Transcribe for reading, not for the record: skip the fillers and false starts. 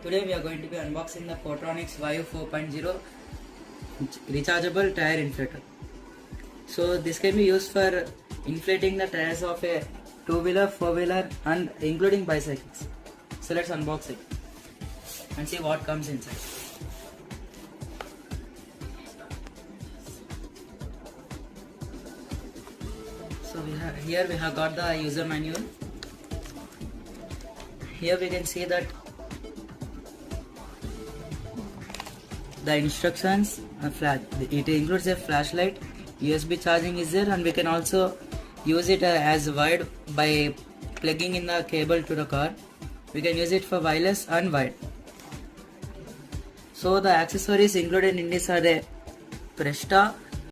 Today we are going to be unboxing the Portronics Vayu 4.0 rechargeable tire inflator. So this can be used for inflating the tires of a 2-wheeler, 4-wheeler and including bicycles. So let's unbox it and see what comes inside. So here we have got the user manual. Here we can see that the instructions it includes a flashlight, USB charging is there, and we can also use it as wired by plugging in the cable to the car. We can use it for wireless and wired. So the accessories included in this are a Presta